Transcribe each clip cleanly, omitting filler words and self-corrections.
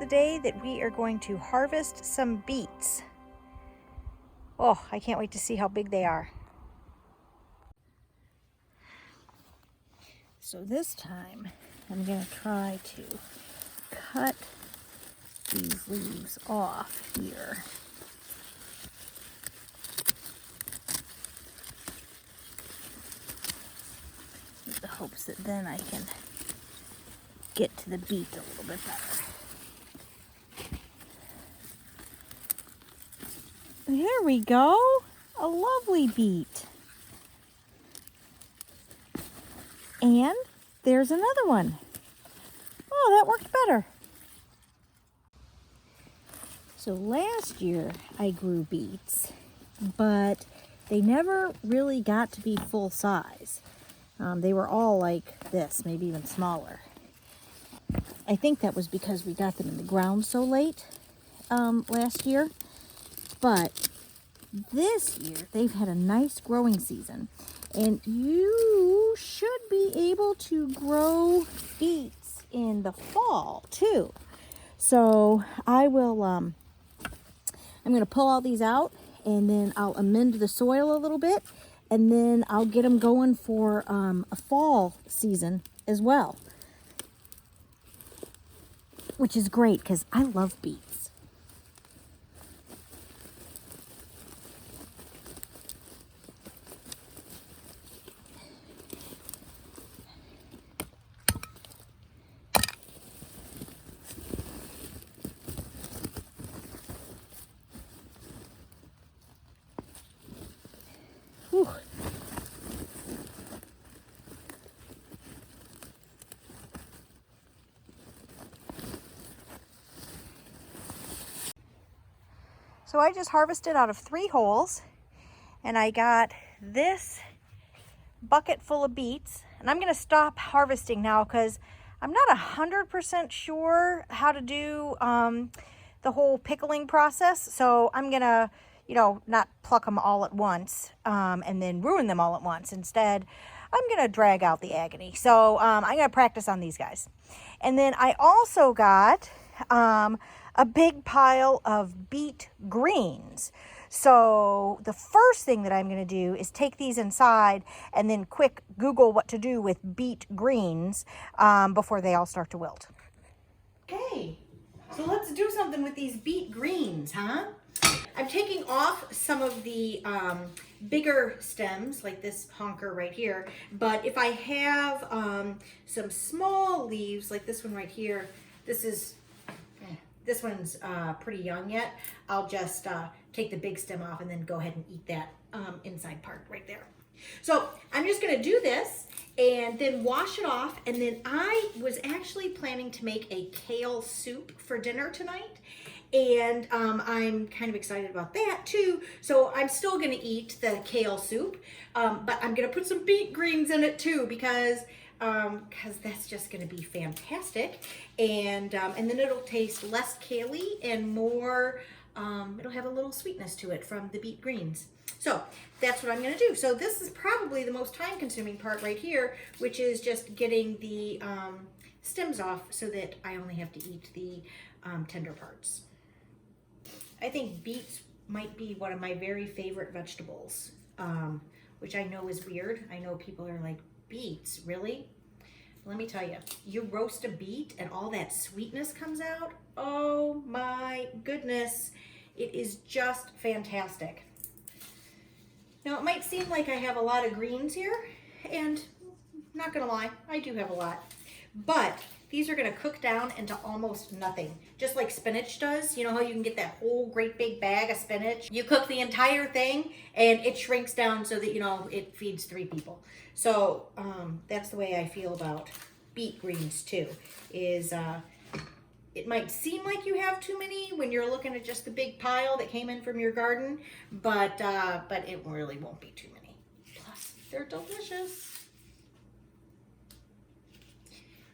the day that we are going to harvest some beets. Oh, I can't wait to see how big they are. So this time I'm going to try to cut these leaves off here. With the hopes that then I can get to the beet a little bit better. There we go, a lovely beet. And there's another one. Oh, that worked better. So last year I grew beets, but they never really got to be full size. They were all like this, maybe even smaller. I think that was because we got them in the ground so late last year. But this year they've had a nice growing season, and you should be able to grow beets in the fall too. So I will, I'm going to pull all these out, and then I'll amend the soil a little bit, and then I'll get them going for a fall season as well, which is great because I love beets. Whew. So I just harvested out of 3 holes, and I got this bucket full of beets, and I'm going to stop harvesting now because I'm not 100% sure how to do the whole pickling process. So I'm going to, not pluck them all at once and then ruin them all at once. Instead, I'm going to drag out the agony. So I'm going to practice on these guys. And then I also got a big pile of beet greens. So the first thing that I'm going to do is take these inside and then quick Google what to do with beet greens before they all start to wilt. Okay, so let's do something with these beet greens, huh? I'm taking off some of the bigger stems, like this honker right here, but if I have some small leaves, like this one right here, this one's pretty young yet, I'll just take the big stem off and then go ahead and eat that inside part right there. So I'm just gonna do this and then wash it off, and then I was actually planning to make a kale soup for dinner tonight, and I'm kind of excited about that too. So I'm still gonna eat the kale soup, but I'm gonna put some beet greens in it too because that's just going to be fantastic, and then it'll taste less kale-y and more, it'll have a little sweetness to it from the beet greens. So that's what I'm going to do. So this is probably the most time-consuming part right here, which is just getting the stems off so that I only have to eat the tender parts. I think beets might be one of my very favorite vegetables, which I know is weird. I know people are like, beets, really? Let me tell you, you roast a beet and all that sweetness comes out. Oh my goodness. It is just fantastic. Now it might seem like I have a lot of greens here, and not gonna lie, I do have a lot, but these are gonna cook down into almost nothing, just like spinach does. You know how you can get that whole great big bag of spinach? You cook the entire thing and it shrinks down so that, it feeds 3 people. So that's the way I feel about beet greens too, is it might seem like you have too many when you're looking at just the big pile that came in from your garden, but it really won't be too many. Plus, they're delicious.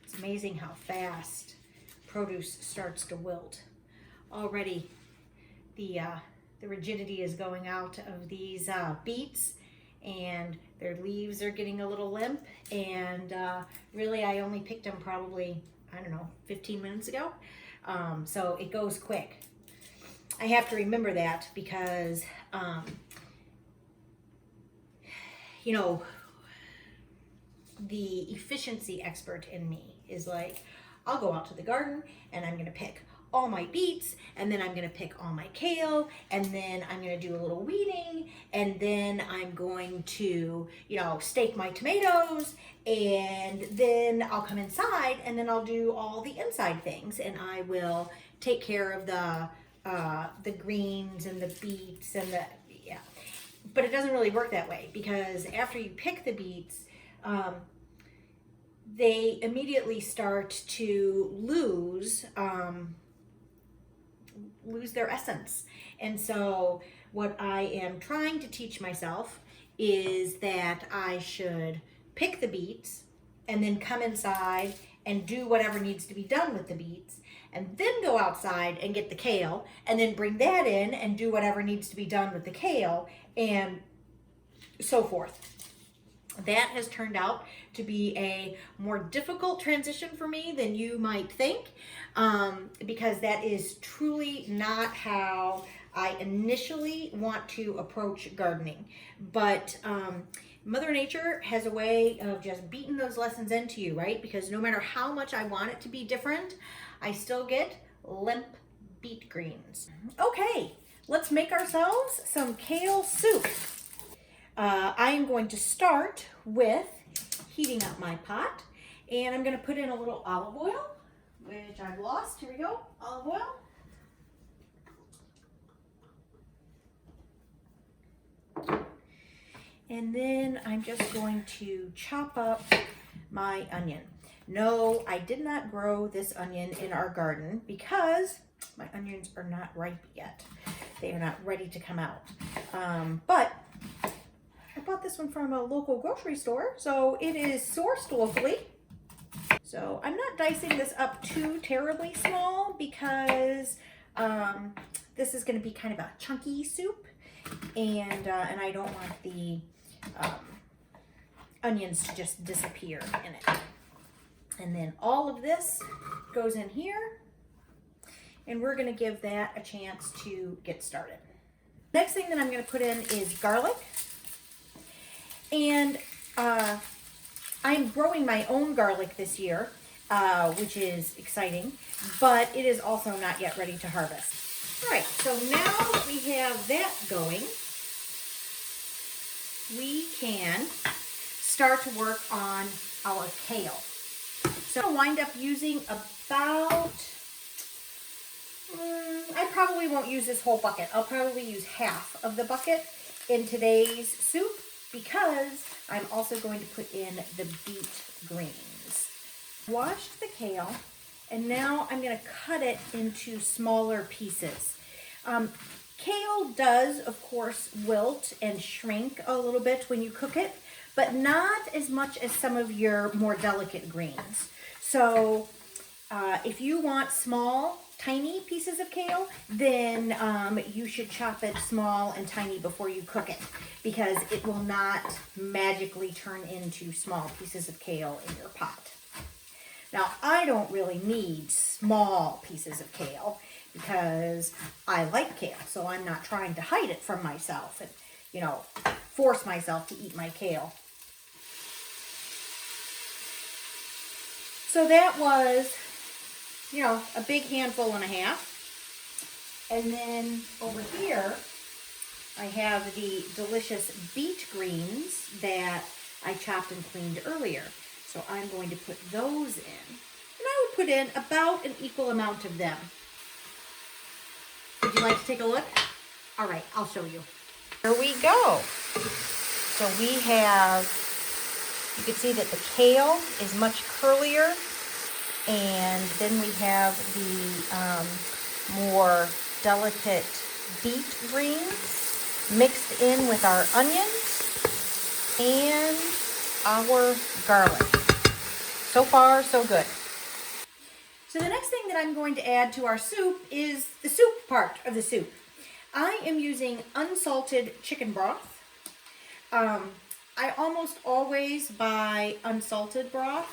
It's amazing how fast produce starts to wilt. Already the rigidity is going out of these beets, and their leaves are getting a little limp, and really I only picked them probably, I don't know, 15 minutes ago. So it goes quick. I have to remember that because, you know, the efficiency expert in me is like, I'll go out to the garden and I'm gonna pick all my beets, and then I'm gonna pick all my kale, and then I'm gonna do a little weeding, and then I'm going to, you know, stake my tomatoes, and then I'll come inside and then I'll do all the inside things, and I will take care of the greens and the beets and the, yeah. But it doesn't really work that way, because after you pick the beets, they immediately start to lose their essence. And so what I am trying to teach myself is that I should pick the beets and then come inside and do whatever needs to be done with the beets, and then go outside and get the kale, and then bring that in and do whatever needs to be done with the kale, and so forth. That has turned out to be a more difficult transition for me than you might think, because that is truly not how I initially want to approach gardening. But Mother Nature has a way of just beating those lessons into you, right? Because no matter how much I want it to be different, I still get limp beet greens. Okay, let's make ourselves some kale soup. I am going to start with heating up my pot, and I'm going to put in a little olive oil, which I've lost. Here we go, olive oil. And then I'm just going to chop up my onion. No, I did not grow this onion in our garden because my onions are not ripe yet. They are not ready to come out. But I bought this one from a local grocery store, so it is sourced locally. So I'm not dicing this up too terribly small, because this is going to be kind of a chunky soup, and I don't want the onions to just disappear in it. And then all of this goes in here, and we're going to give that a chance to get started. Next thing that I'm going to put in is garlic. And I'm growing my own garlic this year, which is exciting, but it is also not yet ready to harvest. All right, so now we have that going, we can start to work on our kale. So I'll wind up using about, I probably won't use this whole bucket. I'll probably use half of the bucket in today's soup, because I'm also going to put in the beet greens. Washed the kale, and now I'm going to cut it into smaller pieces. Kale does, of course, wilt and shrink a little bit when you cook it, but not as much as some of your more delicate greens. So if you want small, tiny pieces of kale, then you should chop it small and tiny before you cook it, because it will not magically turn into small pieces of kale in your pot. Now, I don't really need small pieces of kale because I like kale, so I'm not trying to hide it from myself and, you know, force myself to eat my kale. So that was, you know, a big handful and a half. And then over here, I have the delicious beet greens that I chopped and cleaned earlier. So I'm going to put those in. And I would put in about an equal amount of them. Would you like to take a look? All right, I'll show you. Here we go. So we have, you can see that the kale is much curlier. And then we have the more delicate beet greens mixed in with our onions and our garlic. So far, so good. So the next thing that I'm going to add to our soup is the soup part of the soup. I am using unsalted chicken broth. I almost always buy unsalted broth.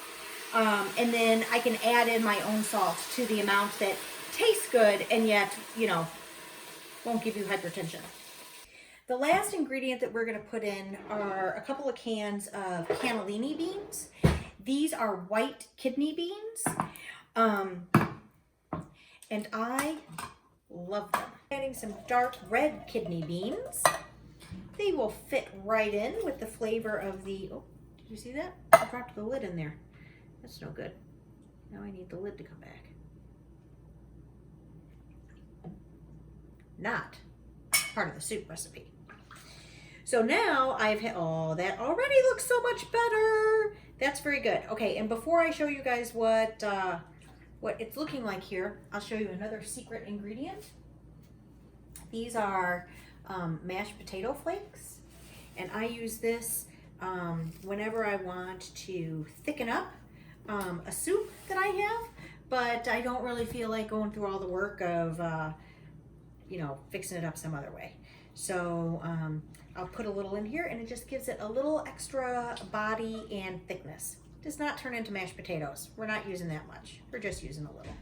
And then I can add in my own salt to the amount that tastes good and yet, you know, won't give you hypertension. The last ingredient that we're going to put in are a couple of cans of cannellini beans. These are white kidney beans, and I love them. Adding some dark red kidney beans. They will fit right in with the flavor of the, oh, did you see that? I dropped the lid in there. That's no good. Now I need the lid to come back. Not part of the soup recipe. So now I've had, oh, that already looks so much better. That's very good. Okay, and before I show you guys what it's looking like here, I'll show you another secret ingredient. These are mashed potato flakes, and I use this whenever I want to thicken up a soup that I have, but I don't really feel like going through all the work of you know, fixing it up some other way. So I'll put a little in here, and it just gives it a little extra body and thickness. Does not turn into mashed potatoes. We're not using that much. We're just using a little.